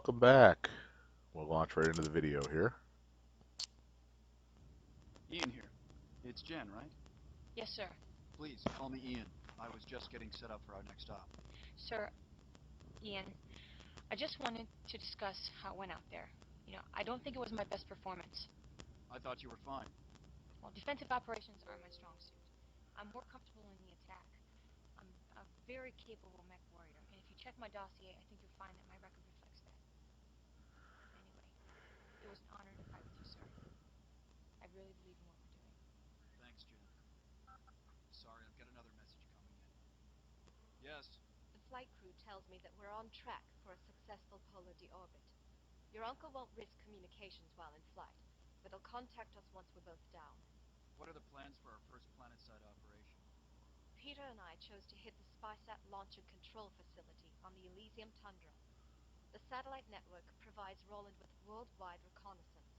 welcome back. We'll launch right into the video here. Ian here. It's Jen, right? Yes, sir. Please, call me Ian. I was just getting set up for our next stop. Sir, Ian, I just wanted to discuss how it went out there. I don't think it was my best performance. I thought you were fine. Well, defensive operations are my strong suit. I'm more comfortable in the attack. I'm a very capable MechWarrior, and if you check my dossier, I think you'll find that my record reflects that. Anyway, it was an honor to fight with you, sir. I really believe in what we're doing. Thanks, Jen. Sorry, I've got another message coming in. Yes? The flight crew tells me that we're on track for a successful polar deorbit. Your uncle won't risk communications while in flight, but he'll contact us once we're both down. What are the plans for our first planetside operation? Peter and I chose to hit the SpySat launch and control facility on the Elysium tundra. The satellite network provides Roland with worldwide reconnaissance.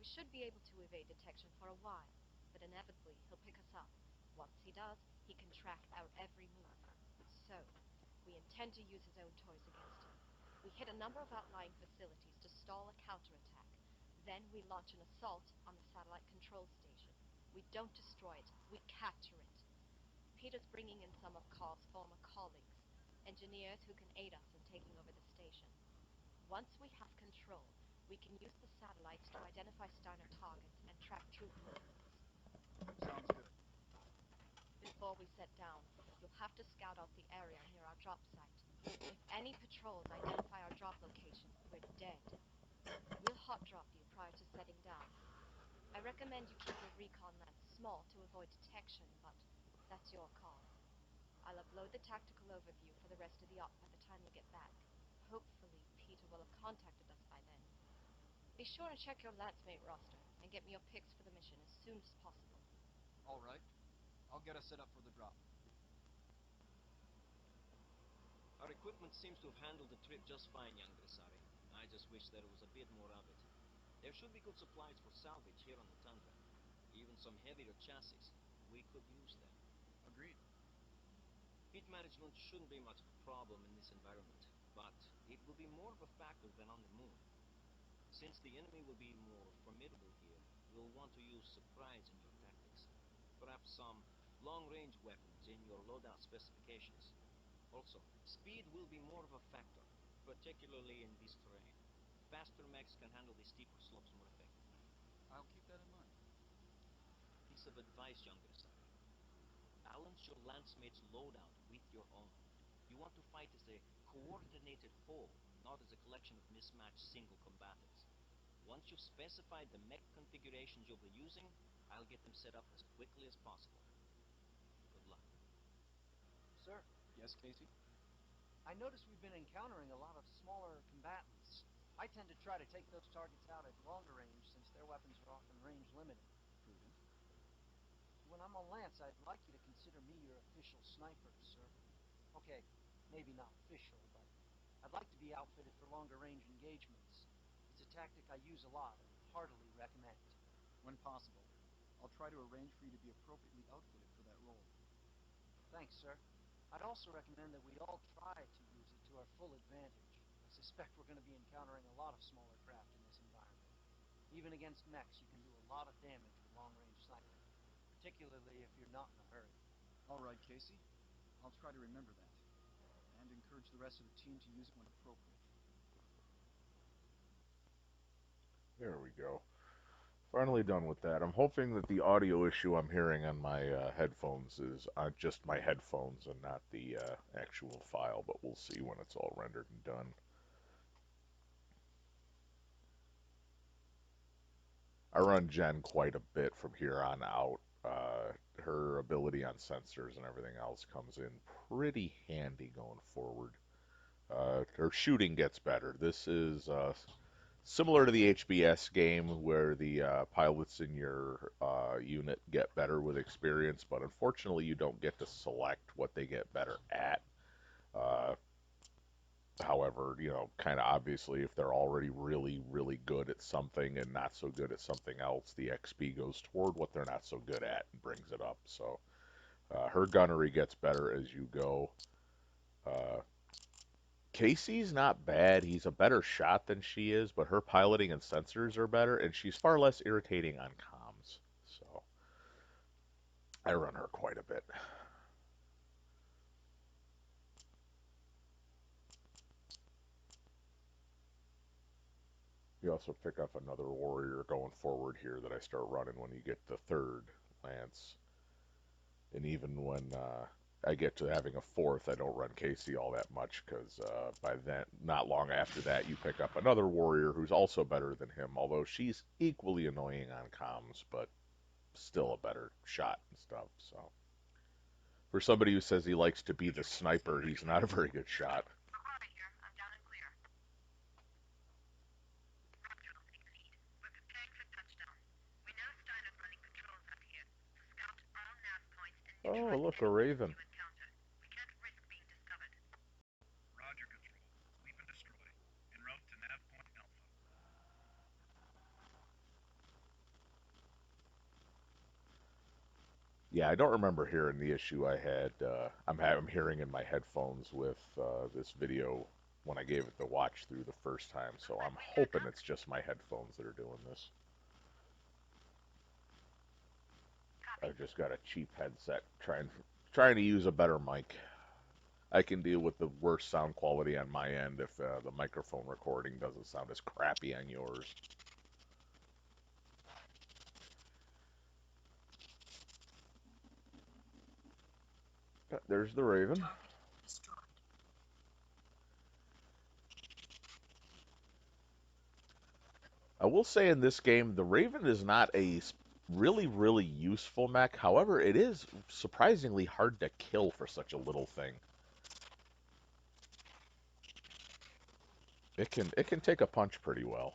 We should be able to evade detection for a while, but inevitably he'll pick us up. Once he does, he can track our every move. So, we intend to use his own toys against him. We hit a number of outlying facilities to stall a counterattack. Then we launch an assault on the satellite control station. We don't destroy it, we capture it. Peter's bringing in some of Carl's former colleagues, engineers who can aid us in taking over the station. Once we have control, we can use the satellites to identify Steiner targets and track troop movements. Sounds good. Before we set down, you'll have to scout out the area near our drop site. If any patrols identify our drop location, we're dead. We'll hot drop you prior to setting down. I recommend you keep your recon lens small to avoid detection, but that's your call. I'll upload the tactical overview for the rest of the op by the time you get back. Hopefully, Peter will have contacted us by then. Be sure and check your landsmate roster and get me your picks for the mission as soon as possible. All right. I'll get us set up for the drop. Our equipment seems to have handled the trip just fine, young Grisari. I just wish there was a bit more of it. There should be good supplies for salvage here on the tundra. Even some heavier chassis. We could use them. Agreed. Heat management shouldn't be much of a problem in this environment, but it will be more of a factor than on the moon. Since the enemy will be more formidable here, you'll want to use surprise in your tactics. Perhaps some long-range weapons in your loadout specifications. Also, speed will be more of a factor, particularly in this terrain. Faster mechs can handle the steeper slopes more effectively. I'll keep that in mind. Piece of advice, young Grisari. Balance your lancemate's loadout with your own. You want to fight as a coordinated whole, not as a collection of mismatched single combatants. Once you've specified the mech configurations you'll be using, I'll get them set up as quickly as possible. Good luck. Sir, Yes, Casey? I notice we've been encountering a lot of smaller combatants. I tend to try to take those targets out at longer range since their weapons are often range limited. Prudent. When I'm on Lance, I'd like you to consider me your official sniper, sir. Okay, maybe not official, but I'd like to be outfitted for longer range engagements. It's a tactic I use a lot and heartily recommend. When possible, I'll try to arrange for you to be appropriately outfitted for that role. Thanks, sir. I'd also recommend that we all try to use it to our full advantage. I suspect we're going to be encountering a lot of smaller craft in this environment. Even against mechs, you can do a lot of damage with long-range sniping, particularly if you're not in a hurry. All right, Casey. I'll try to remember that, and encourage the rest of the team to use it when appropriate. There we go. Finally done with that. I'm hoping that the audio issue I'm hearing on my headphones is just my headphones and not the actual file, but we'll see when it's all rendered and done. I run Jen quite a bit from here on out. Her ability on sensors and everything else comes in pretty handy going forward. Her shooting gets better. This is similar to the HBS game where the pilots in your unit get better with experience, but unfortunately you don't get to select what they get better at. Uh, However, kind of obviously, if they're already really, really good at something and not so good at something else, the XP goes toward what they're not so good at and brings it up. So her gunnery gets better as you go. Uh, Casey's not bad. He's a better shot than she is, but her piloting and sensors are better, and she's far less irritating on comms. So I run her quite a bit. You also pick up another warrior going forward here that I start running when you get the third lance. And even when I get to having a fourth, I don't run Casey all that much because by then, not long after that, you pick up another warrior who's also better than him, although she's equally annoying on comms, but still a better shot and stuff. So for somebody who says he likes to be the sniper, he's not a very good shot. Oh, look, a raven. Roger, Control. Sweep and destroy. En route to nav point Alpha. Yeah, I don't remember hearing the issue I had. I'm hearing in my headphones with this video when I gave it the watch through the first time, so I'm hoping it's just my headphones that are doing this. I've just got a cheap headset trying to use a better mic. I can deal with the worst sound quality on my end if the microphone recording doesn't sound as crappy on yours. There's the Raven. I will say in this game, the Raven is not a really, really useful mech. However, it is surprisingly hard to kill for such a little thing. It can take a punch pretty well.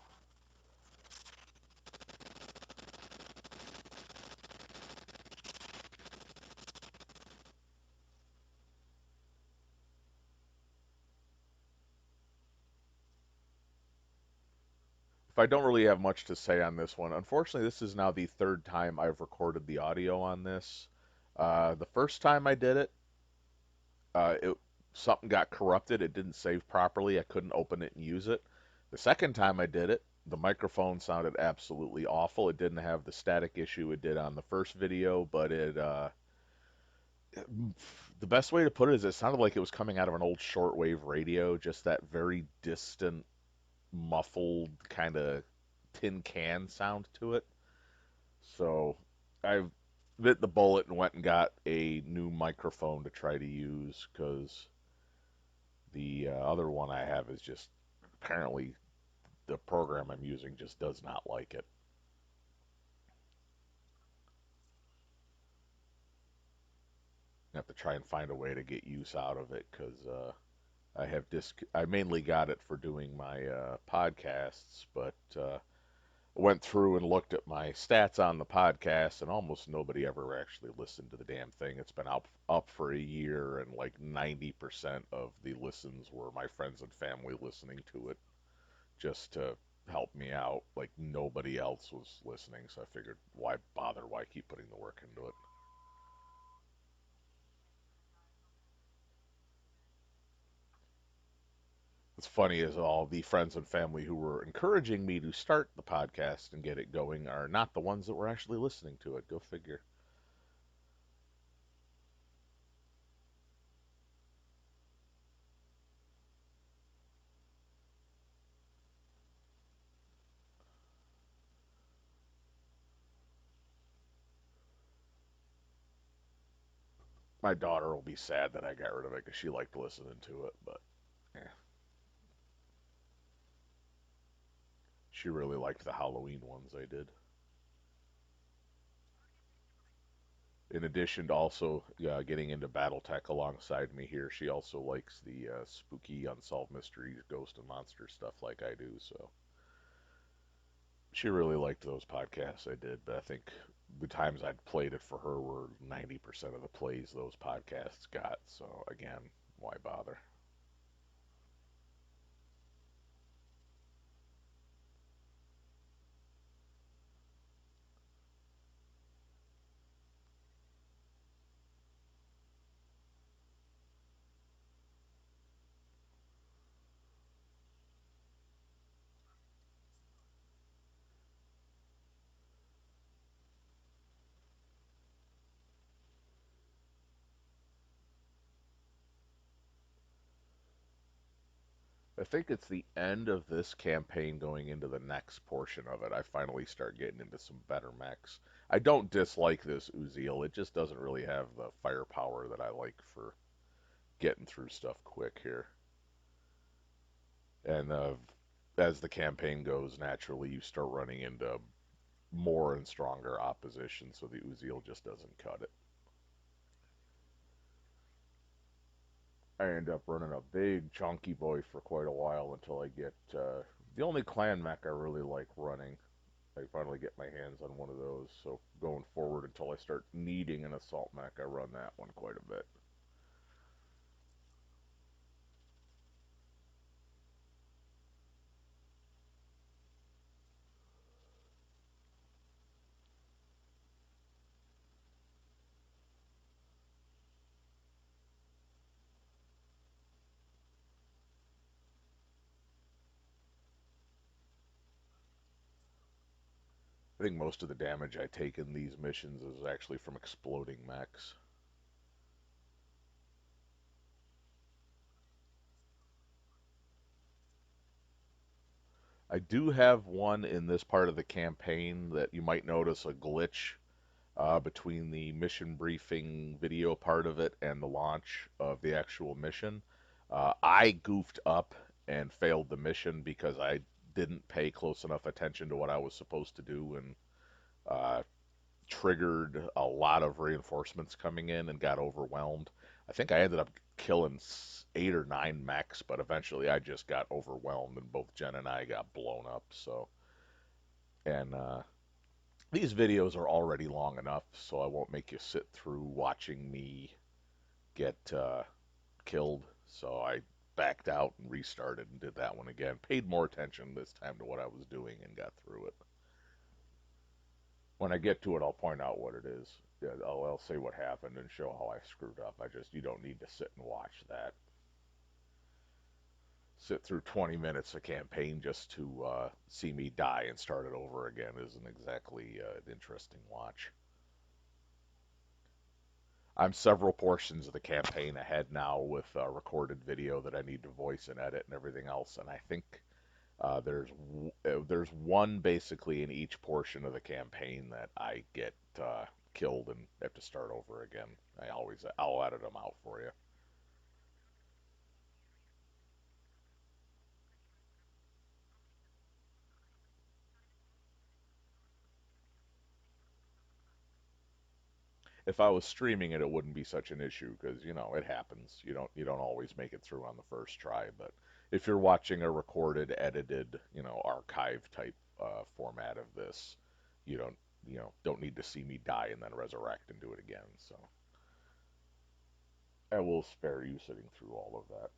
If I don't really have much to say on this one, unfortunately, this is now the third time I've recorded the audio on this. The first time I did it, it something got corrupted. It didn't save properly. I couldn't open it and use it. The second time I did it, the microphone sounded absolutely awful. It didn't have the static issue it did on the first video, but the best way to put it is it sounded like it was coming out of an old shortwave radio, just that very distant, muffled kind of tin can sound to it. So I bit the bullet and went and got a new microphone to try to use because the other one I have is just apparently the program I'm using just does not like it. I have to try and find a way to get use out of it because I mainly got it for doing my podcasts, but went through and looked at my stats on the podcast, and almost nobody ever actually listened to the damn thing. It's been up for a year, and like 90% of the listens were my friends and family listening to it just to help me out. Like nobody else was listening, so I figured, why bother? Why keep putting the work into it? What's funny is all the friends and family who were encouraging me to start the podcast and get it going are not the ones that were actually listening to it. Go figure. My daughter will be sad that I got rid of it because she liked listening to it, but yeah, she really liked the Halloween ones I did. In addition to also getting into BattleTech alongside me here, she also likes the spooky unsolved mysteries, ghost and monster stuff like I do. So she really liked those podcasts I did. But I think the times I'd played it for her were 90% of the plays those podcasts got. So again, why bother? I think it's the end of this campaign going into the next portion of it. I finally start getting into some better mechs. I don't dislike this Uziel. It just doesn't really have the firepower that I like for getting through stuff quick here. And as the campaign goes, naturally you start running into more and stronger opposition, so the Uziel just doesn't cut it. I end up running a big chunky boy for quite a while until I get the only clan mech I really like running. I finally get my hands on one of those, so going forward until I start needing an assault mech, I run that one quite a bit. I think most of the damage I take in these missions is actually from exploding mechs. I do have one in this part of the campaign that you might notice a glitch between the mission briefing video part of it and the launch of the actual mission. I goofed up and failed the mission because I didn't pay close enough attention to what I was supposed to do and uh, triggered a lot of reinforcements coming in and got overwhelmed. I think I ended up killing 8 or 9 mechs, but eventually I just got overwhelmed and both Jen and I got blown up. So, and these videos are already long enough, so I won't make you sit through watching me get killed. So I backed out and restarted and did that one again. Paid more attention this time to what I was doing and got through it. When I get to it, I'll point out what it is. Yeah, I'll say what happened and show how I screwed up. You don't need to sit and watch that. Sit through 20 minutes of campaign just to see me die and start it over again isn't exactly an interesting watch. I'm several portions of the campaign ahead now with recorded video that I need to voice and edit and everything else, and I think there's one basically in each portion of the campaign that I get killed and have to start over again. I'll edit them out for you. If I was streaming it, it wouldn't be such an issue because it happens. You don't always make it through on the first try. But if you're watching a recorded, edited, archive type format of this, you don't need to see me die and then resurrect and do it again. So I will spare you sitting through all of that.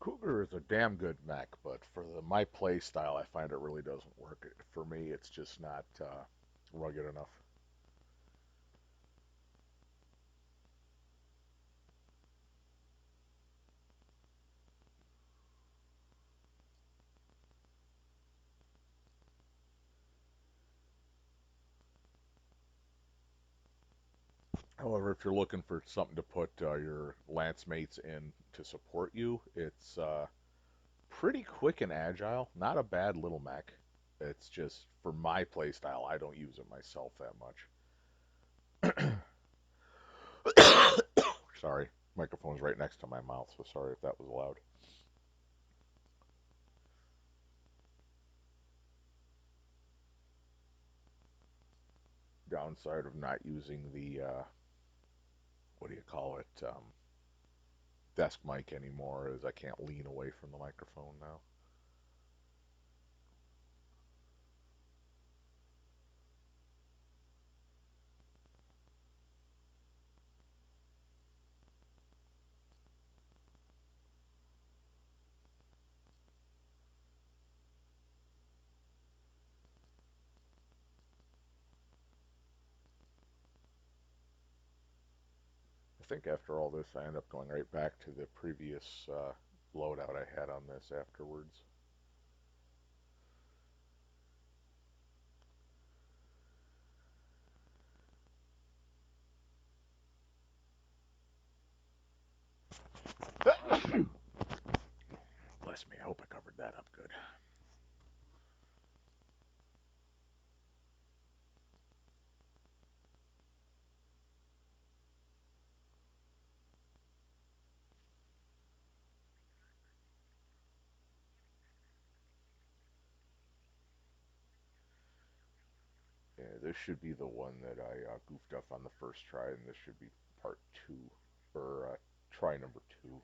Cougar is a damn good mech, but for my play style, I find it really doesn't work. For me, it's just not rugged enough. However, if you're looking for something to put your lance mates in to support you, it's pretty quick and agile. Not a bad little mech. It's just for my playstyle, I don't use it myself that much. Sorry, microphone's right next to my mouth, so sorry if that was loud. Downside of not using the what do you call it, desk mic anymore is I can't lean away from the microphone now. I think after all this, I end up going right back to the previous loadout I had on this afterwards. Bless me, I hope I covered that up good. Yeah, this should be the one that I goofed up on the first try, and this should be part two, or try number two.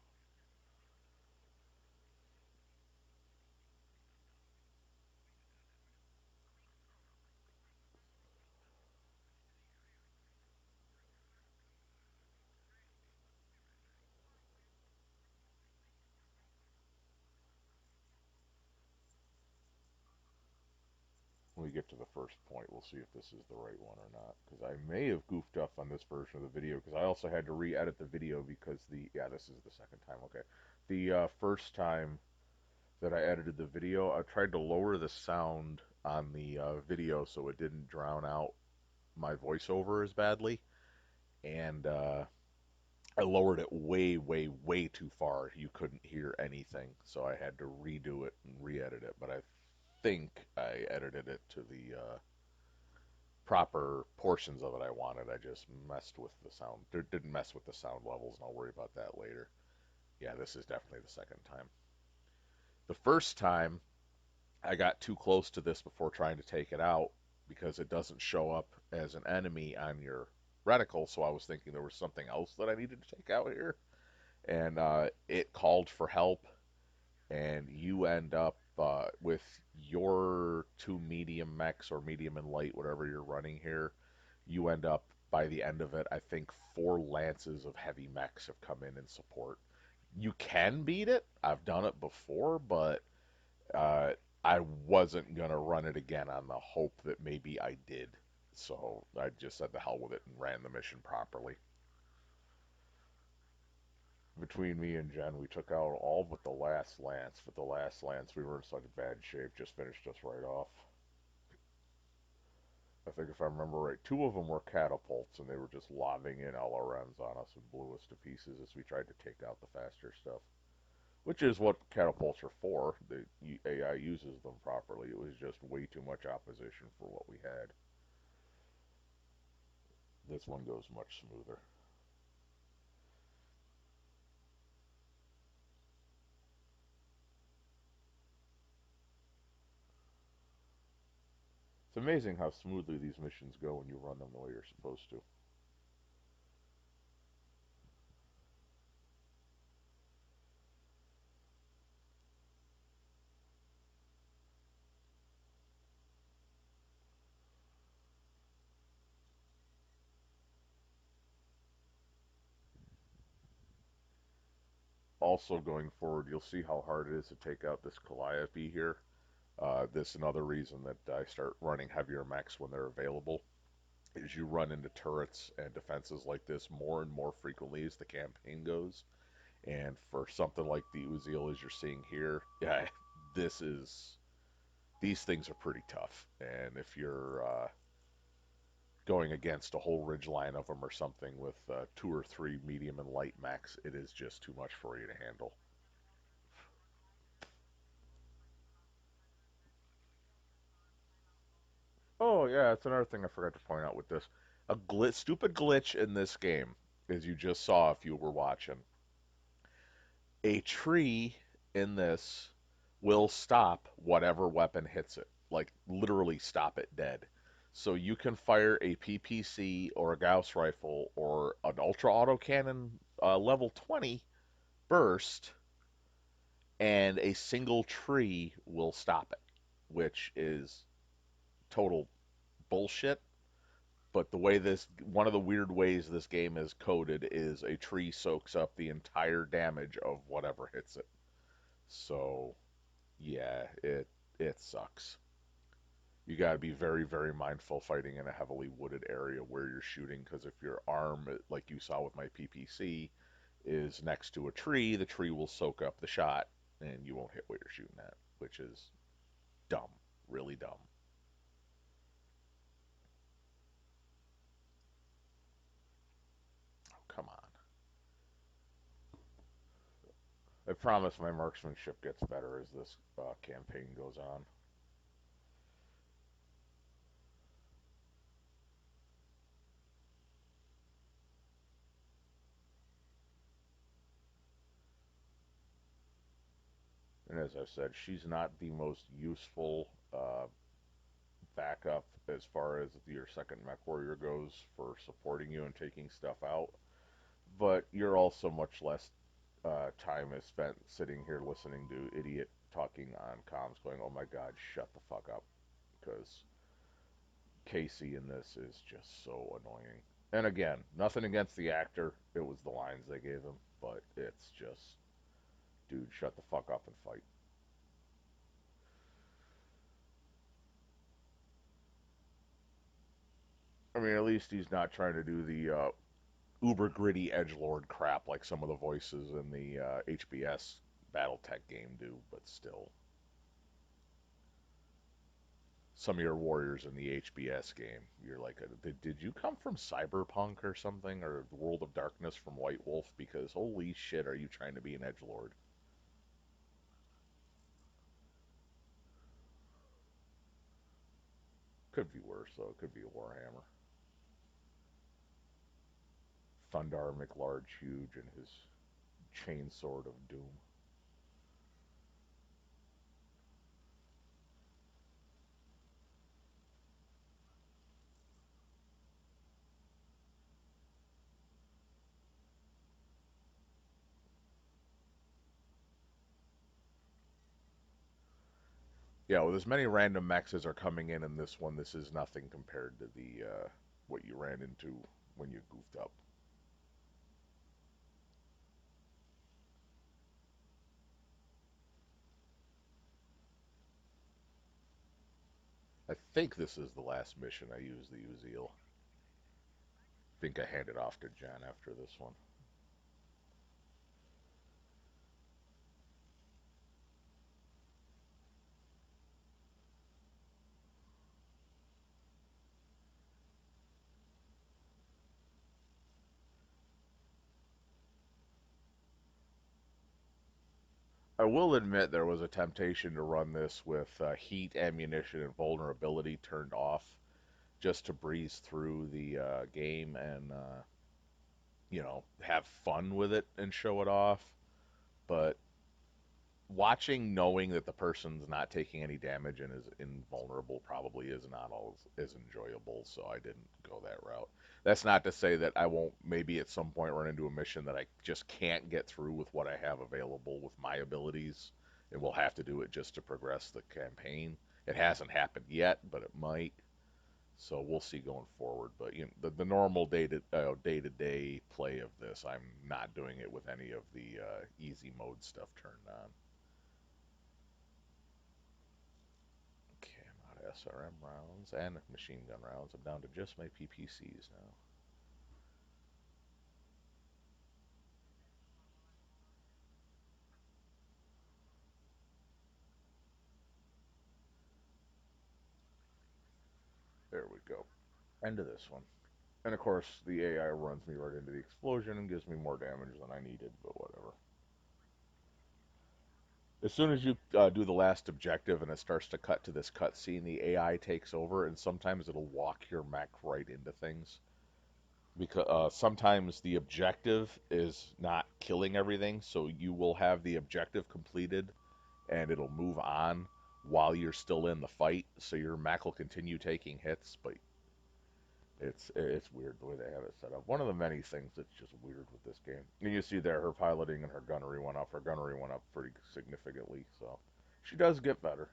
When we get to the first point, we'll see if this is the right one or not. Because I may have goofed up on this version of the video, because I also had to re-edit the video because yeah, this is the second time. Okay, the first time that I edited the video, I tried to lower the sound on the video so it didn't drown out my voiceover as badly, and I lowered it way, way, way too far. You couldn't hear anything, so I had to redo it and re-edit it. But I think I edited it to the proper portions of it I wanted. I just messed with the sound. Didn't mess with the sound levels, and I'll worry about that later. Yeah, this is definitely the second time. The first time, I got too close to this before trying to take it out because it doesn't show up as an enemy on your reticle, so I was thinking there was something else that I needed to take out here. And it called for help, and you end up with your two medium mechs or medium and light, whatever you're running here. You end up by the end of it, I think four lances of heavy mechs have come in support. You can beat it. I've done it before, but uh, I wasn't gonna run it again on the hope that maybe I did. So I just said the hell with it and ran the mission properly. Between me and Jen, we took out all but the last lance. But the last lance, we were in such bad shape, just finished us right off. I think if I remember right, two of them were catapults, and they were just lobbing in LRMs on us and blew us to pieces as we tried to take out the faster stuff. Which is what catapults are for. The AI uses them properly. It was just way too much opposition for what we had. This one goes much smoother. It's amazing how smoothly these missions go when you run them the way you're supposed to. also going forward, you'll see how hard it is to take out this Calliope here. This another reason that I start running heavier mechs when they're available is you run into turrets and defenses like this more and more frequently as the campaign goes. And for something like the Uziel as you're seeing here, yeah, this is these things are pretty tough. And if you're going against a whole ridge line of them or something with two or three medium and light mechs, it is just too much for you to handle. Oh yeah, it's another thing I forgot to point out with this. Stupid glitch in this game, as you just saw if you were watching. A tree in this will stop whatever weapon hits it. Like literally stop it dead. So you can fire a PPC or a Gauss rifle or an ultra auto cannon level 20 burst, and a single tree will stop it, which is total bullshit. But the way this, one of the weird ways this game is coded is a tree soaks up the entire damage of whatever hits it. So yeah, it sucks. You got to be very, very mindful fighting in a heavily wooded area where you're shooting, because if your arm, like you saw with my PPC, is next to a tree, the tree will soak up the shot and you won't hit what you're shooting at, which is dumb, really dumb. Oh, come on. I promise my marksmanship gets better as this campaign goes on. And as I said, she's not the most useful backup as far as your second mech warrior goes for supporting you and taking stuff out. But you're also much less time is spent sitting here listening to idiot talking on comms, going, "Oh my God, shut the fuck up," because Casey in this is just so annoying. And again, nothing against the actor; it was the lines they gave him, but it's just, dude, shut the fuck up and fight. I mean, at least he's not trying to do the uber gritty edge lord crap like some of the voices in the HBS BattleTech game do, but still, some of your warriors in the HBS game, you're like, did you come from Cyberpunk or something, or the World of Darkness from White Wolf? Because holy shit, are you trying to be an edge lord? Could be worse though. It could be a Warhammer. Thundar McLarge Huge and his chainsword of doom. Yeah, with as many random mechs as are coming in this one, this is nothing compared to the what you ran into when you goofed up. I think this is the last mission I use the Uziel. I think I hand it off to Jen after this one. I will admit there was a temptation to run this with heat, ammunition, and vulnerability turned off just to breeze through the game and, have fun with it and show it off. But watching, knowing that the person's not taking any damage and is invulnerable probably is not always as enjoyable, so I didn't go that route. That's not to say that I won't maybe at some point run into a mission that I just can't get through with what I have available with my abilities, and we'll have to do it just to progress the campaign. It hasn't happened yet, but it might. So we'll see going forward. But the normal day to day play of this, I'm not doing it with any of the easy mode stuff turned on. Okay, I'm out of SRM rounds and machine gun rounds. I'm down to just my PPCs now. There we go. End of this one. And of course, the AI runs me right into the explosion and gives me more damage than I needed, but whatever. As soon as you do the last objective and it starts to cut to this cutscene, the AI takes over, and sometimes it'll walk your mech right into things. Because sometimes the objective is not killing everything, so you will have the objective completed, and it'll move on while you're still in the fight. So your mech will continue taking hits, but it's weird the way they have it set up. One of the many things that's just weird with this game. And you see there, her piloting and her gunnery went up. Her gunnery went up pretty significantly, so she does get better.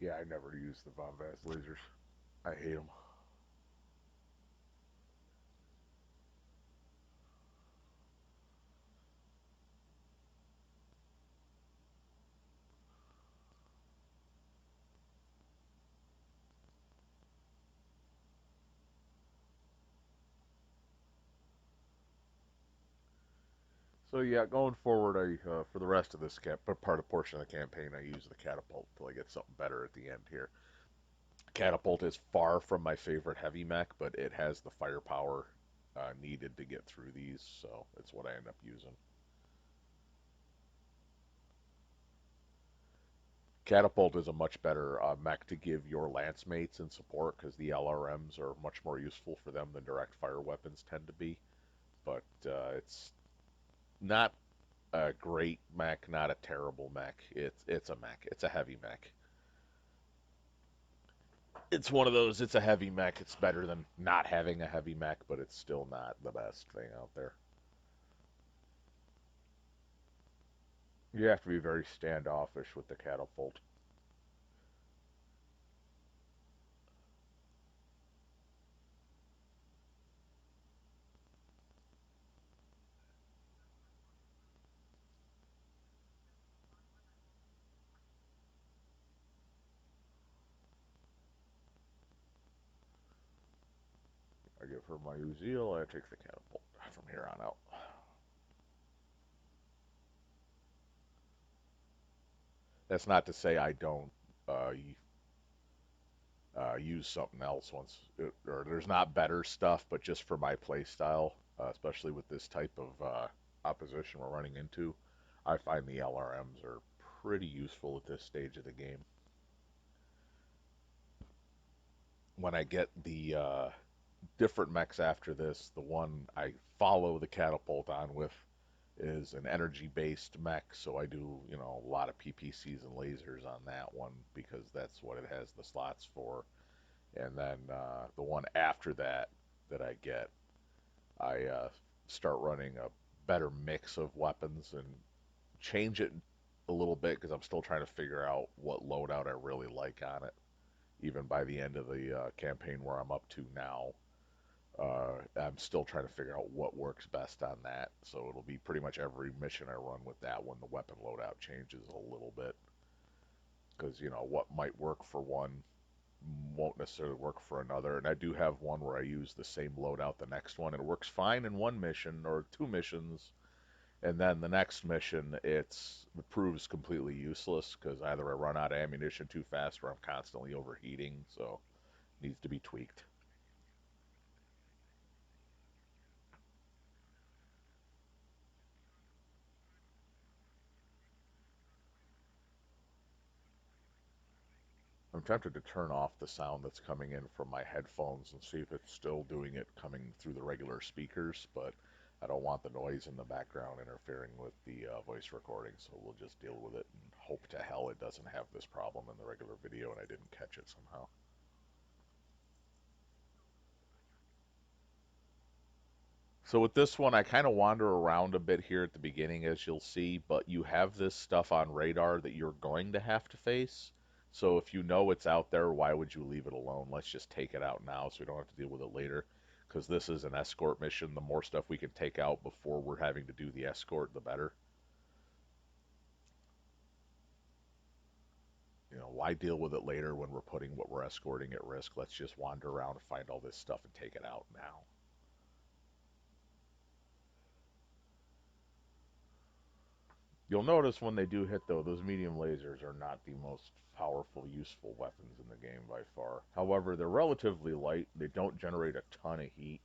Yeah, I never use the bombast lasers. I hate them. So yeah, going forward, I for the rest of this part of portion of the campaign, I use the catapult till I get something better at the end here. Catapult is far from my favorite heavy mech, but it has the firepower needed to get through these, so it's what I end up using. Catapult is a much better mech to give your lance mates and support because the LRMs are much more useful for them than direct fire weapons tend to be. But it's not a great mech, not a terrible mech. It's a mech. It's a heavy mech. It's one of those. It's a heavy mech. It's better than not having a heavy mech, but it's still not the best thing out there. You have to be very standoffish with the catapult. I give her my Uziel. I take the catapult from here on out. That's not to say I don't use something else once, or there's not better stuff, but just for my play style, especially with this type of opposition we're running into, I find the LRMs are pretty useful at this stage of the game. When I get the different mechs after this, the one I follow the catapult on with is an energy-based mech, so I do, a lot of PPCs and lasers on that one because that's what it has the slots for. And then the one after that that I get, I start running a better mix of weapons and change it a little bit because I'm still trying to figure out what loadout I really like on it. Even by the end of the campaign where I'm up to now, I'm still trying to figure out what works best on that. So it'll be pretty much every mission I run with that one, the weapon loadout changes a little bit. Because, what might work for one won't necessarily work for another. And I do have one where I use the same loadout the next one, and it works fine in one mission or two missions. And then the next mission, it proves completely useless because either I run out of ammunition too fast or I'm constantly overheating. So it needs to be tweaked. I'm tempted to turn off the sound that's coming in from my headphones and see if it's still doing it coming through the regular speakers, but I don't want the noise in the background interfering with the voice recording, so we'll just deal with it and hope to hell it doesn't have this problem in the regular video and I didn't catch it somehow. So with this one, I kind of wander around a bit here at the beginning, as you'll see, but you have this stuff on radar that you're going to have to face. So if you know it's out there, why would you leave it alone? Let's just take it out now so we don't have to deal with it later. Because this is an escort mission. The more stuff we can take out before we're having to do the escort, the better. Why deal with it later when we're putting what we're escorting at risk? Let's just wander around and find all this stuff and take it out now. You'll notice when they do hit, though, those medium lasers are not the most powerful, useful weapons in the game by far. However, they're relatively light. They don't generate a ton of heat.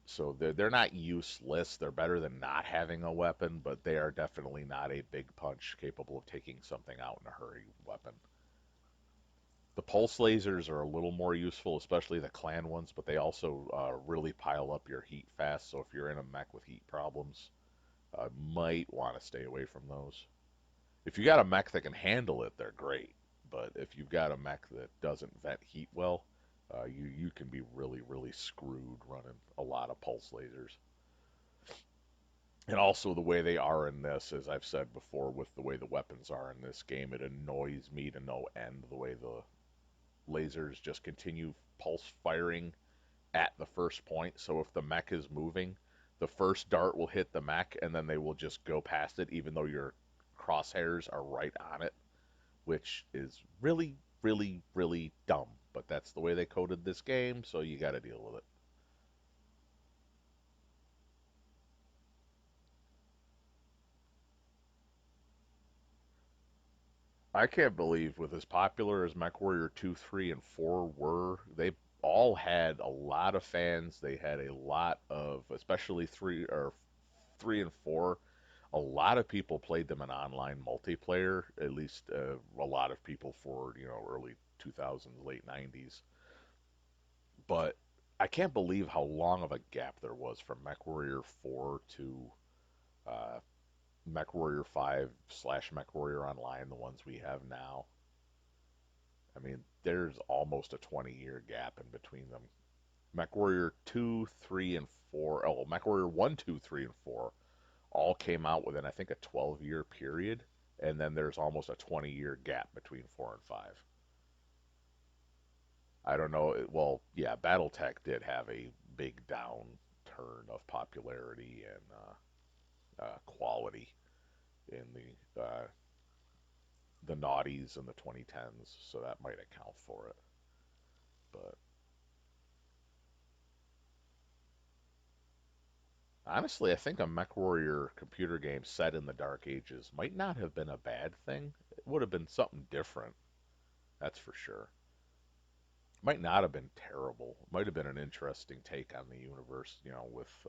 So they're not useless. They're better than not having a weapon, but they are definitely not a big punch capable of taking something out in a hurry weapon. The pulse lasers are a little more useful, especially the clan ones, but they also really pile up your heat fast. So if you're in a mech with heat problems, might want to stay away from those. If you got a mech that can handle it, they're great. But if you've got a mech that doesn't vent heat well, you can be really screwed running a lot of pulse lasers. And also the way they are in this, as I've said before, with the way the weapons are in this game, it annoys me to no end the way the lasers just continue pulse firing at the first point. So if the mech is moving, the first dart will hit the mech and then they will just go past it even though your crosshairs are right on it, which is really dumb. But that's the way they coded this game, so you got to deal with it. I can't believe with as popular as MechWarrior 2, 3, and 4 were, they all had a lot of fans. They had a lot of, especially 3 and 4, a lot of people played them in online multiplayer, at least a lot of people for, early 2000s, late 90s. But I can't believe how long of a gap there was from MechWarrior 4 to uh, MechWarrior 5 slash MechWarrior Online, the ones we have now. I mean, there's almost a 20-year gap in between them. MechWarrior 2, 3, and 4, oh, MechWarrior 1, 2, 3, and 4 all came out within, I think, a 12-year period. And then there's almost a 20-year gap between 4 and 5. I don't know. Well, yeah, BattleTech did have a big downturn of popularity and quality in the noughties and the 2010s, so that might account for it. But honestly, I think a MechWarrior computer game set in the Dark Ages might not have been a bad thing. It would have been something different, that's for sure. Might not have been terrible. Might have been an interesting take on the universe, with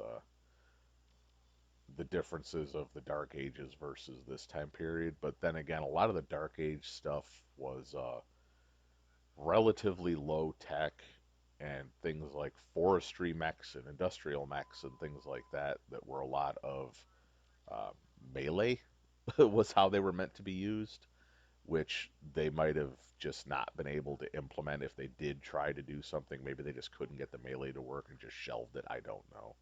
the differences of the Dark Ages versus this time period. But then again, a lot of the Dark Age stuff was relatively low tech, and things like forestry mechs and industrial mechs and things like that that were a lot of uh, melee was how they were meant to be used, which they might have just not been able to implement if they did try to do something. Maybe they just couldn't get the melee to work and just shelved it. I don't know.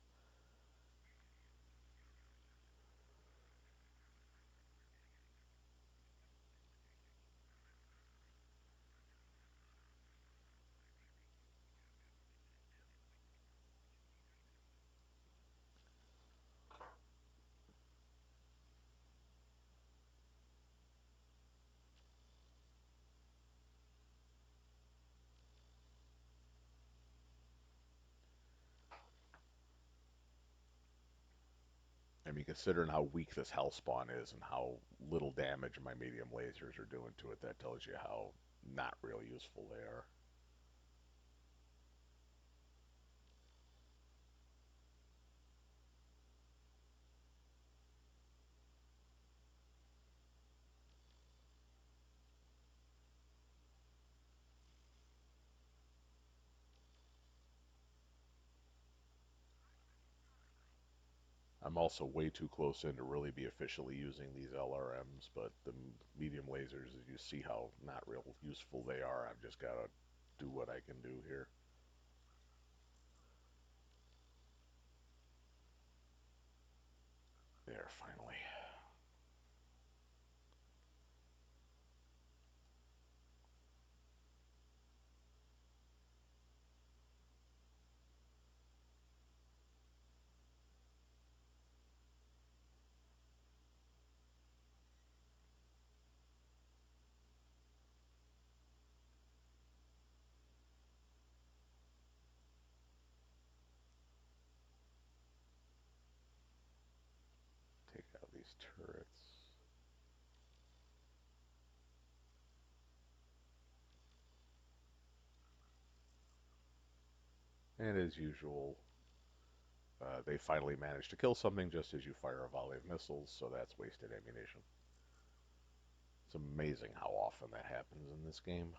I mean, considering how weak this Hellspawn is and how little damage my medium lasers are doing to it, that tells you how not real useful they are. I'm also way too close in to really be officially using these LRMs, but the medium lasers, you see how not real useful they are. I've just got to do what I can do here. There, finally. Take out these turrets. And as usual, they finally manage to kill something just as you fire a volley of missiles, so that's wasted ammunition. It's amazing how often that happens in this game.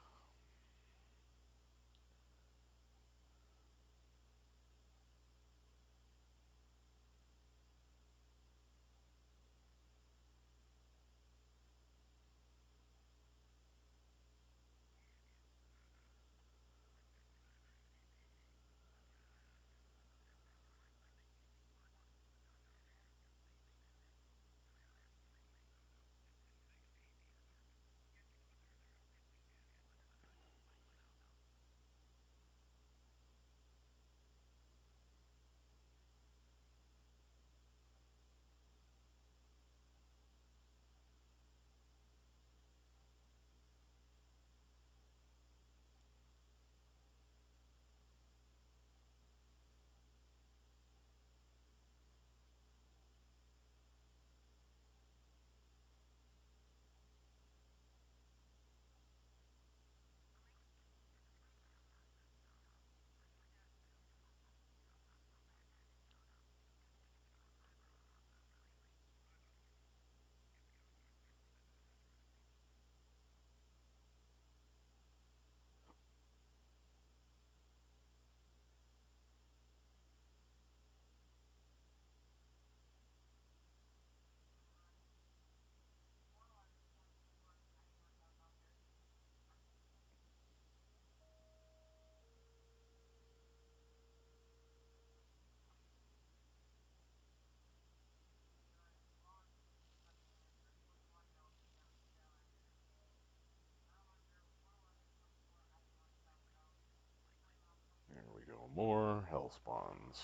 There we go, more hell spawns.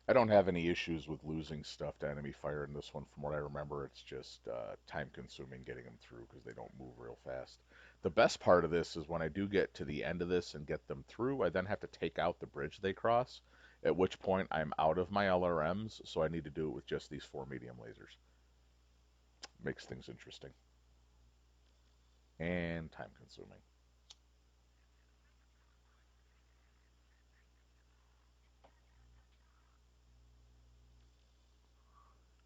I don't have any issues with losing stuff to enemy fire in this one. From what I remember, it's just time consuming getting them through because they don't move real fast. The best part of this is when I do get to the end of this and get them through, I then have to take out the bridge they cross, at which point I'm out of my LRMs, so I need to do it with just these four medium lasers. Makes things interesting. and time consuming.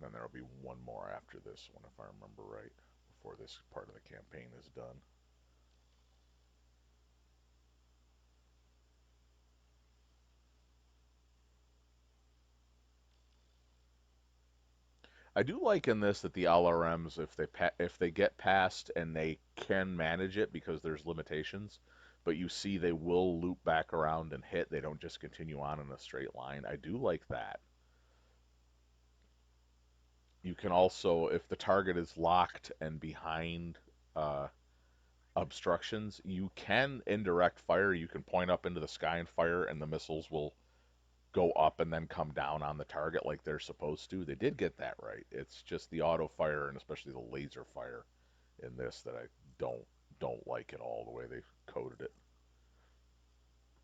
Then there'll be one more after this one, if I remember right, before this part of the campaign is done. I do like in this that the LRMs, if they get past and they can manage it because there's limitations, but you see they will loop back around and hit. They don't just continue on in a straight line. I do like that. You can also, if the target is locked and behind uh, obstructions, you can indirect fire. You can point up into the sky and fire, and the missiles will go up and then come down on the target like they're supposed to. They did get that right. It's just the auto fire and especially the laser fire in this that I don't don't like at all the way they coded it.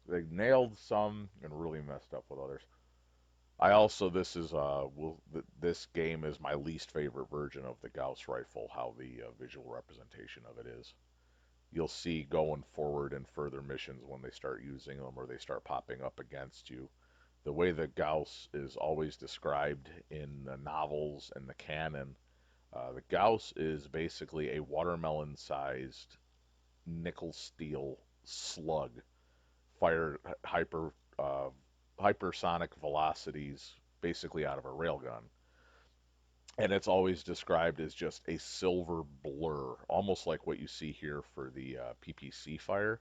They nailed some and really messed up with others. I also this game is my least favorite version of the Gauss rifle. How the visual representation of it is. You'll see going forward in further missions when they start using them or they start popping up against you. The way the Gauss is always described in the novels and the canon, the Gauss is basically a watermelon-sized nickel steel slug, fired hypersonic velocities, basically out of a railgun. And it's always described as just a silver blur, almost like what you see here for the PPC fire.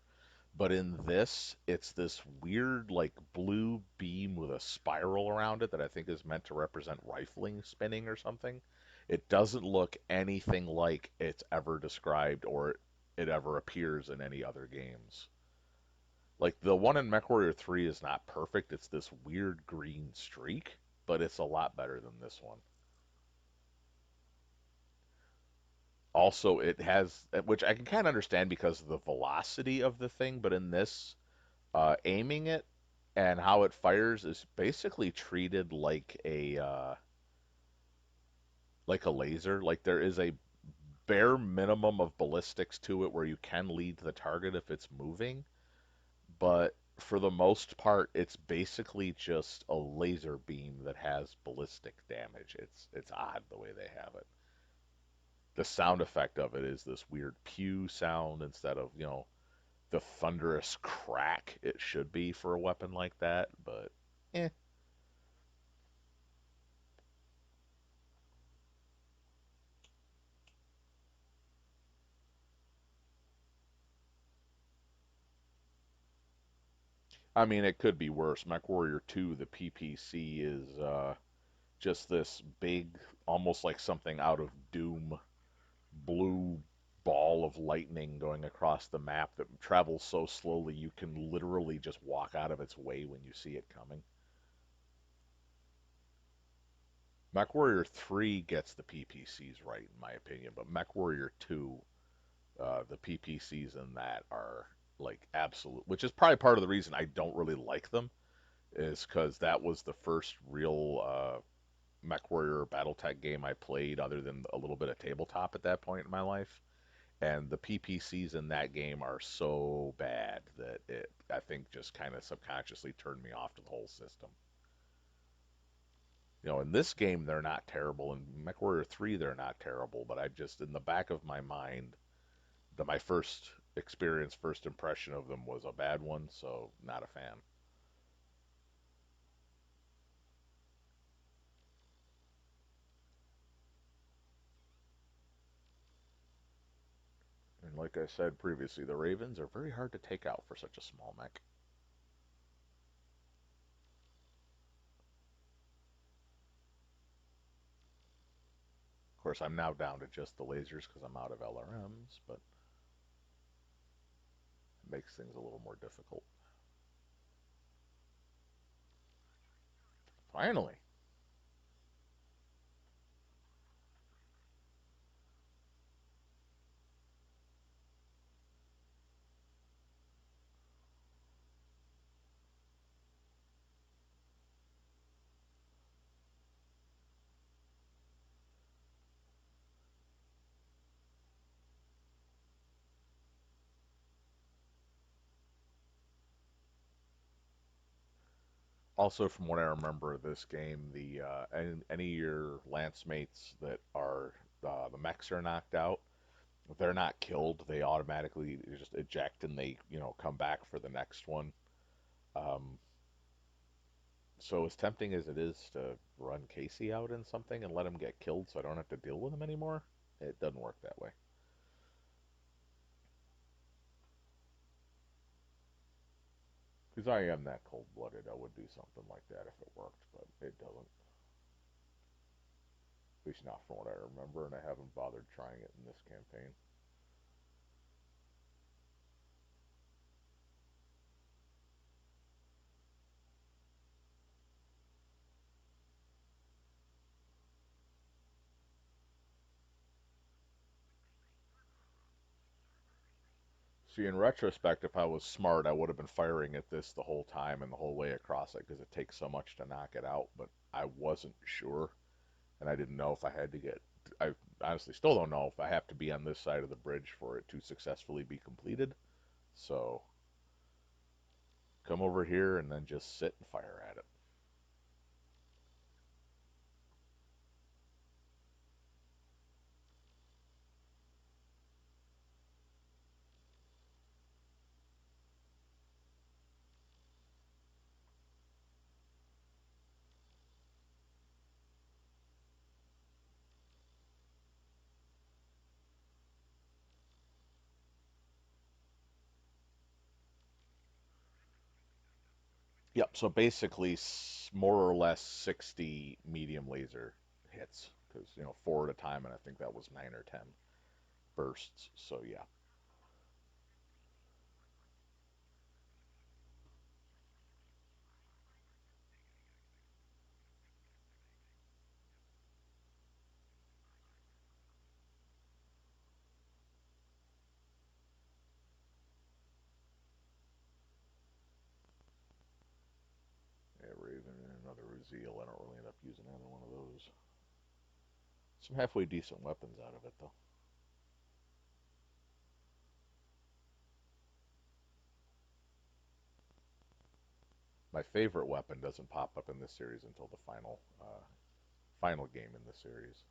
But in this, it's this weird, like, blue beam with a spiral around it that I think is meant to represent rifling spinning or something. It doesn't look anything like it's ever described or it ever appears in any other games. Like, the one in MechWarrior 3 is not perfect. It's this weird green streak, but it's a lot better than this one. Also, it has, which I can kind of understand because of the velocity of the thing, but in this, aiming it and how it fires is basically treated like a laser. Like there is a bare minimum of ballistics to it where you can lead the target if it's moving, but for the most part, it's basically just a laser beam that has ballistic damage. It's odd the way they have it. The sound effect of it is this weird pew sound instead of, the thunderous crack it should be for a weapon like that, but eh. I mean, it could be worse. MechWarrior 2, the PPC is just this big, almost like something out of Doom, blue ball of lightning going across the map that travels so slowly you can literally just walk out of its way when you see it coming. MechWarrior 3 gets the PPCs right, in my opinion, but MechWarrior 2, the PPCs in that are like absolute, which is probably part of the reason I don't really like them, is because that was the first real MechWarrior BattleTech game I played, other than a little bit of tabletop at that point in my life. And the PPCs in that game are so bad that it, I think, just kind of subconsciously turned me off to the whole system. In this game they're not terrible. In MechWarrior 3 they're not terrible, but I just, in the back of my mind, my first experience, first impression of them was a bad one, so not a fan. And like I said previously, the Ravens are very hard to take out for such a small mech. Of course, I'm now down to just the lasers because I'm out of LRMs, but it makes things a little more difficult. Finally. Also, from what I remember of this game, the any of your lance mates that are the mechs are knocked out, if they're not killed, they automatically just eject and they come back for the next one. Um, so as tempting as it is to run Casey out in something and let him get killed, so I don't have to deal with him anymore, it doesn't work that way. Because I am that cold-blooded, I would do something like that if it worked, but it doesn't. At least not from what I remember, and I haven't bothered trying it in this campaign. See, in retrospect, if I was smart, I would have been firing at this the whole time and the whole way across it because it takes so much to knock it out. But I wasn't sure, and I didn't know if I had to get. I honestly still don't know if I have to be on this side of the bridge for it to successfully be completed. So come over here and then just sit and fire at it. Yep. So basically, more or less 60 medium laser hits because four at a time, and I think that was 9 or 10 bursts. So yeah. Yeah, Raven and another Uziel. I don't really end up using either one of those. Some halfway decent weapons out of it, though. My favorite weapon doesn't pop up in this series until the final game in the series.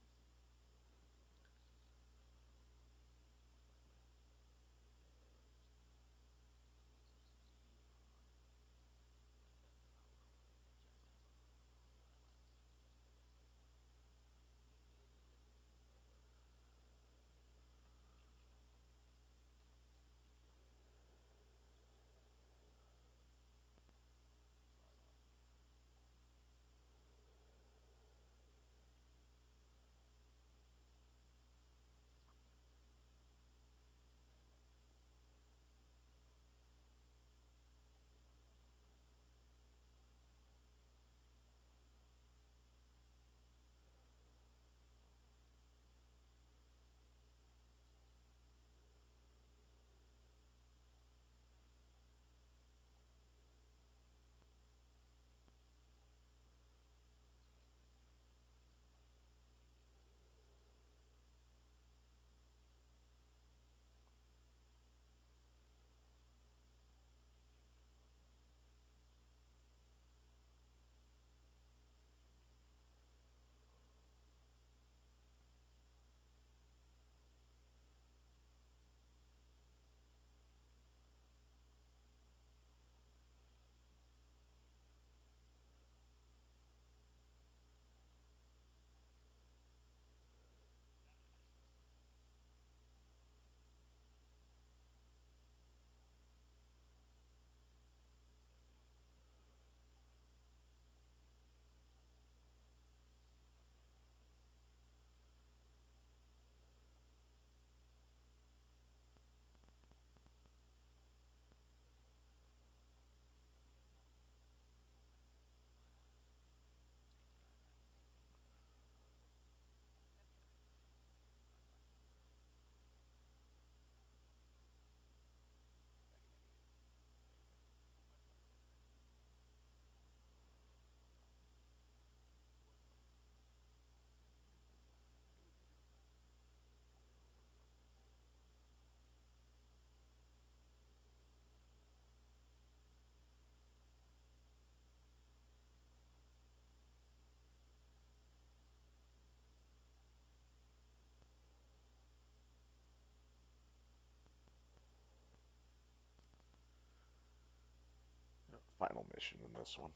final mission in this one.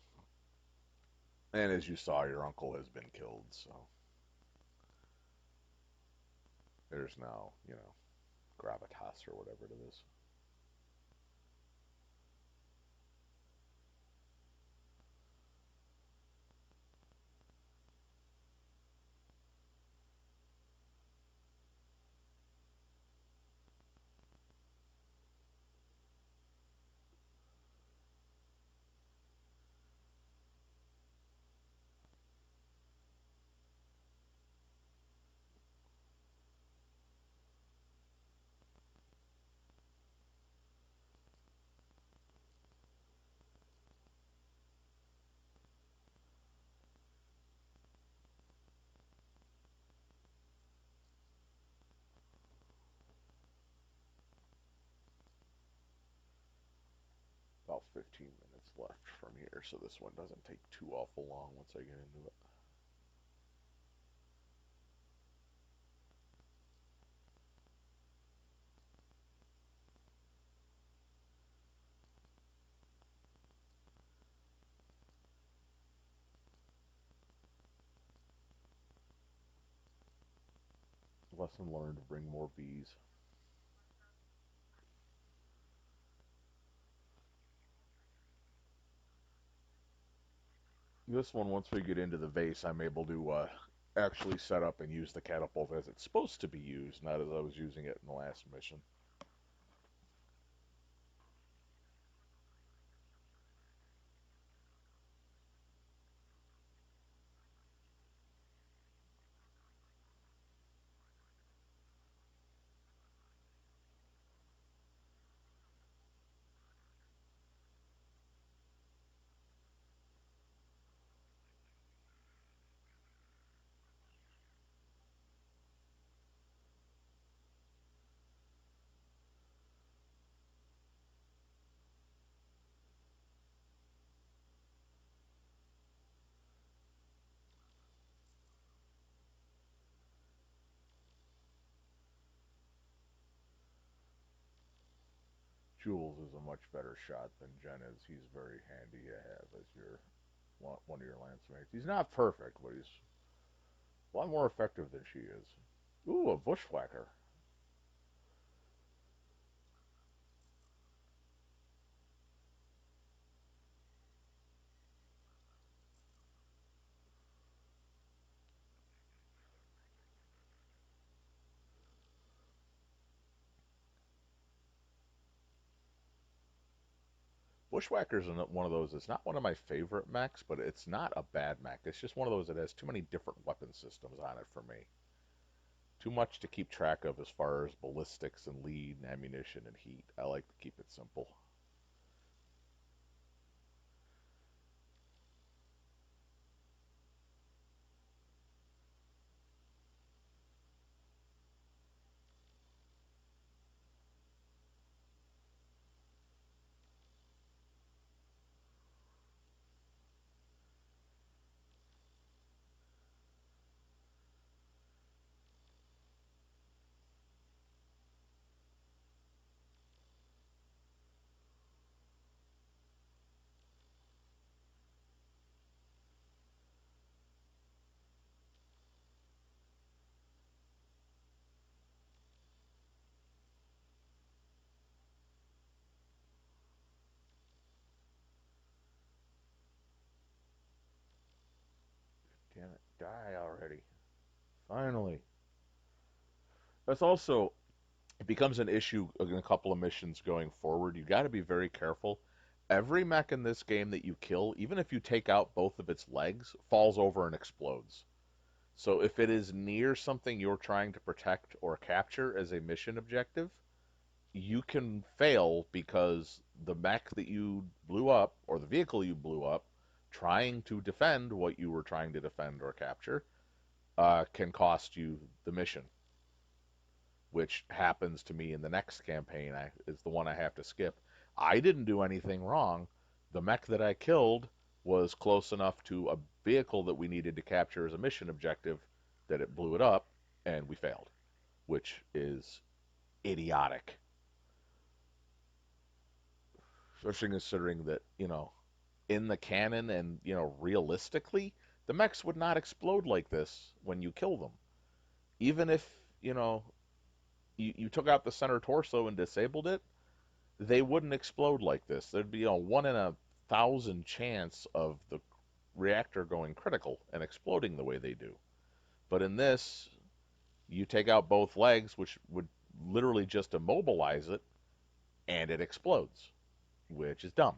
And as you saw, your uncle has been killed, so there's now, gravitas or whatever it is. About 15 minutes left from here, so this one doesn't take too awful long once I get into it. Lesson learned, bring more bees. This one, once we get into the vase, I'm able to actually set up and use the catapult as it's supposed to be used, not as I was using it in the last mission. Jules is a much better shot than Jen is. He's very handy to have as your one of your lance mates. He's not perfect, but he's a lot more effective than she is. Ooh, a bushwhacker. Bushwhacker's one of those. It's not one of my favorite mechs, but it's not a bad mech. It's just one of those that has too many different weapon systems on it for me. Too much to keep track of as far as ballistics and lead and ammunition and heat. I like to keep it simple. Damn it, die already. Finally. That's also, it becomes an issue in a couple of missions going forward. You got to be very careful. Every mech in this game that you kill, even if you take out both of its legs, falls over and explodes. So if it is near something you're trying to protect or capture as a mission objective, you can fail because the mech that you blew up or the vehicle you blew up trying to defend what you were trying to defend or capture can cost you the mission, which happens to me in the next campaign. Is the one I have to skip. I didn't do anything wrong. The mech that I killed was close enough to a vehicle that we needed to capture as a mission objective that it blew it up, and we failed, which is idiotic. Especially considering that, in the canon and, realistically, the mechs would not explode like this when you kill them. Even if, you know, you took out the center torso and disabled it, they wouldn't explode like this. There'd be a 1 in 1,000 chance of the reactor going critical and exploding the way they do. But in this, you take out both legs, which would literally just immobilize it, and it explodes, which is dumb.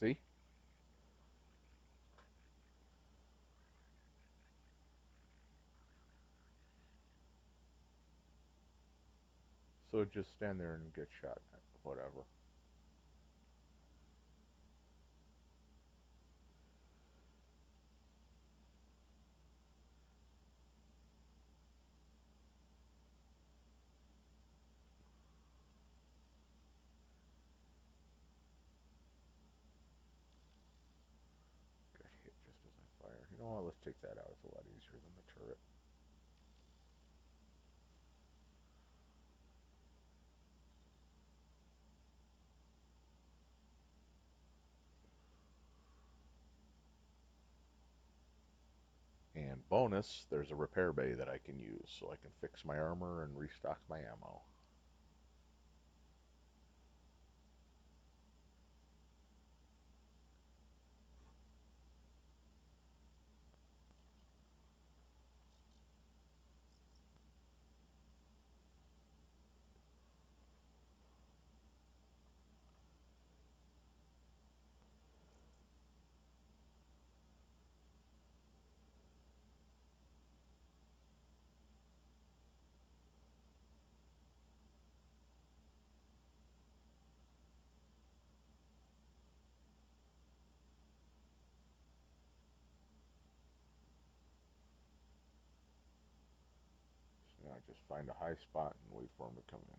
See? So just stand there and get shot. Whatever. Get hit just as I fire. You know what? Let's take that out. It's a lot easier than the turret. And bonus, there's a repair bay that I can use so I can fix my armor and restock my ammo. So now I just find a high spot and wait for him to come in.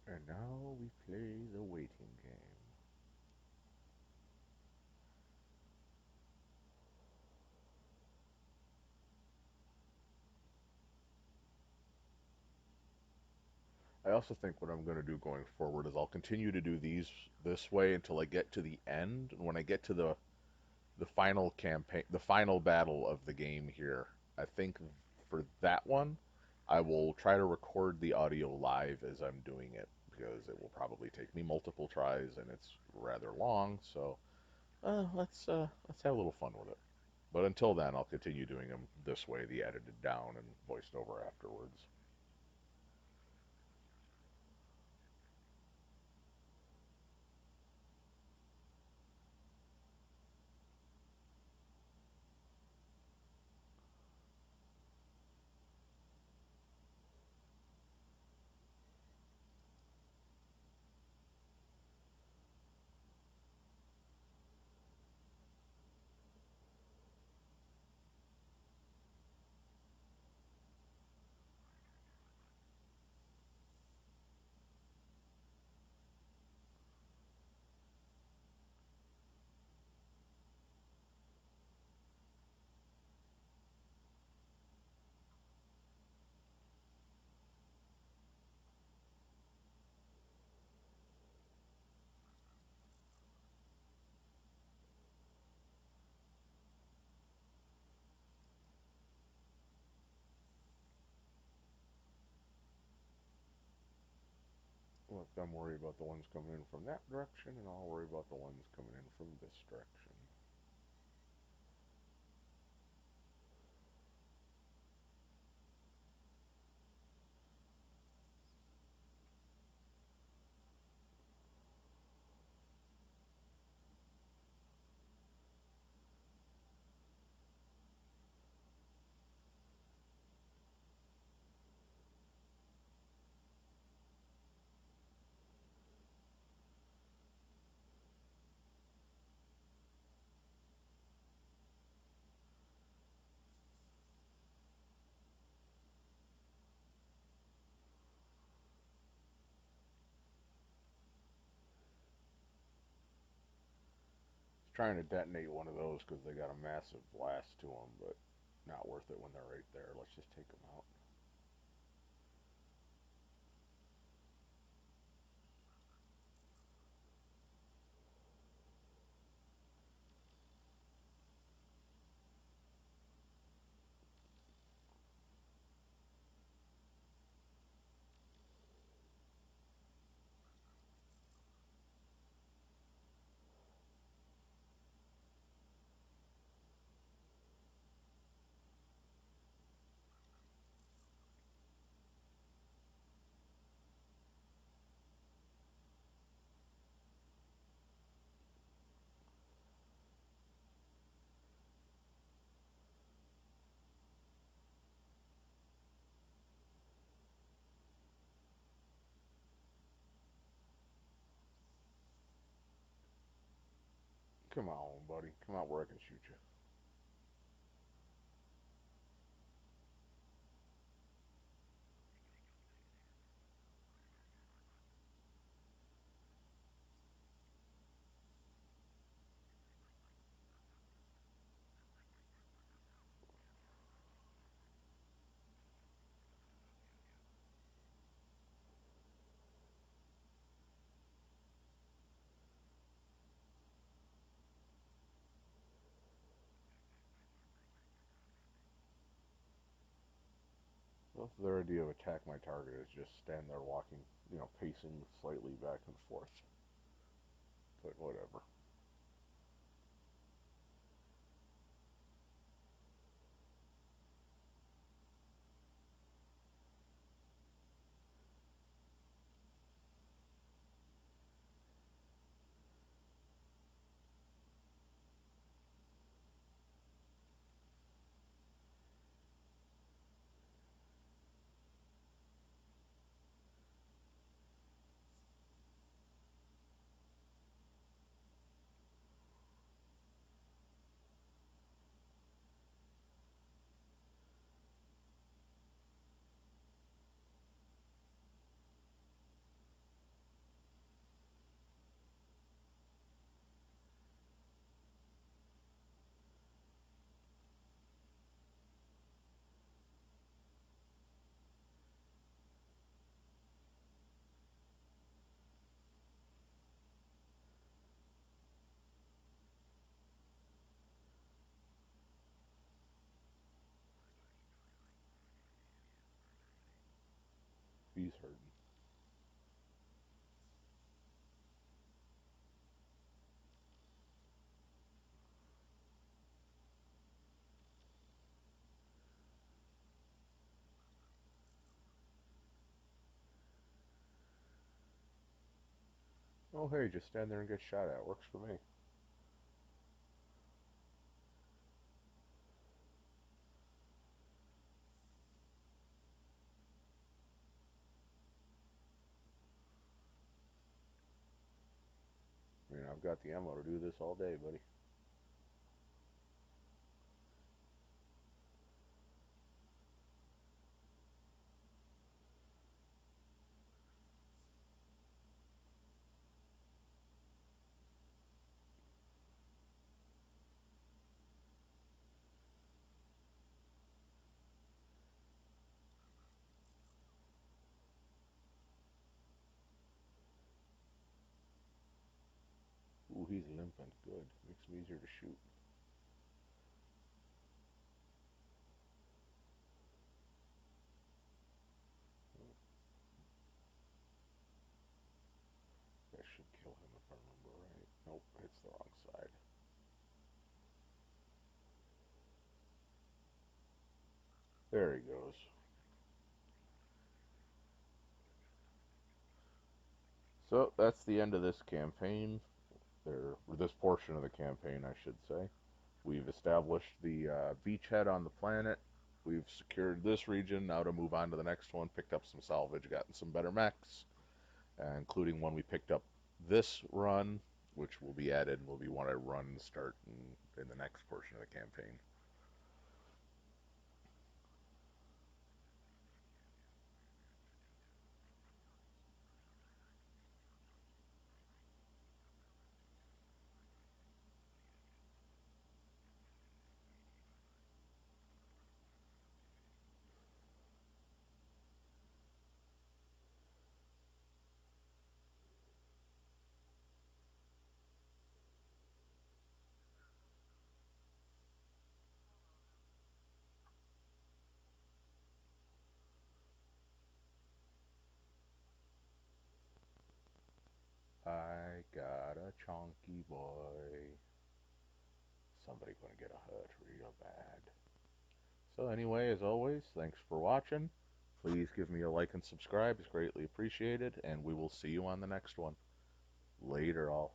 And now we play the waiting game. I also think what I'm going to do going forward is I'll continue to do these this way until I get to the end. And when I get to the final campaign, the final battle of the game here, I think for that one, I will try to record the audio live as I'm doing it because it will probably take me multiple tries and it's rather long. So let's have a little fun with it. But until then, I'll continue doing them this way, the edited down and voiced over afterwards. Let them worry about the ones coming in from that direction, and I'll worry about the ones coming in from this direction. Trying to detonate one of those because they got a massive blast to them, but not worth it when they're right there. Let's just take them out. Come on, buddy. Come out where I can shoot you. Well, their idea of attack my target is just stand there walking, pacing slightly back and forth. But whatever. He's hurting. Oh, hey, just stand there and get shot at. Works for me. I mean, I've got the ammo to do this all day, buddy. Ooh, he's limping. Good. Makes him easier to shoot. There he goes. So that's the end of this campaign, or this portion of the campaign, I should say. We've established the beachhead on the planet. We've secured this region. Now to move on to the next one. Picked up some salvage, gotten some better mechs, including one we picked up this run, which will be added and will be one I run and start in the next portion of the campaign. I got a chonky boy. Somebody gonna get a hurt real bad. So anyway, as always, thanks for watching. Please give me a like and subscribe. It's greatly appreciated, and we will see you on the next one. Later, all.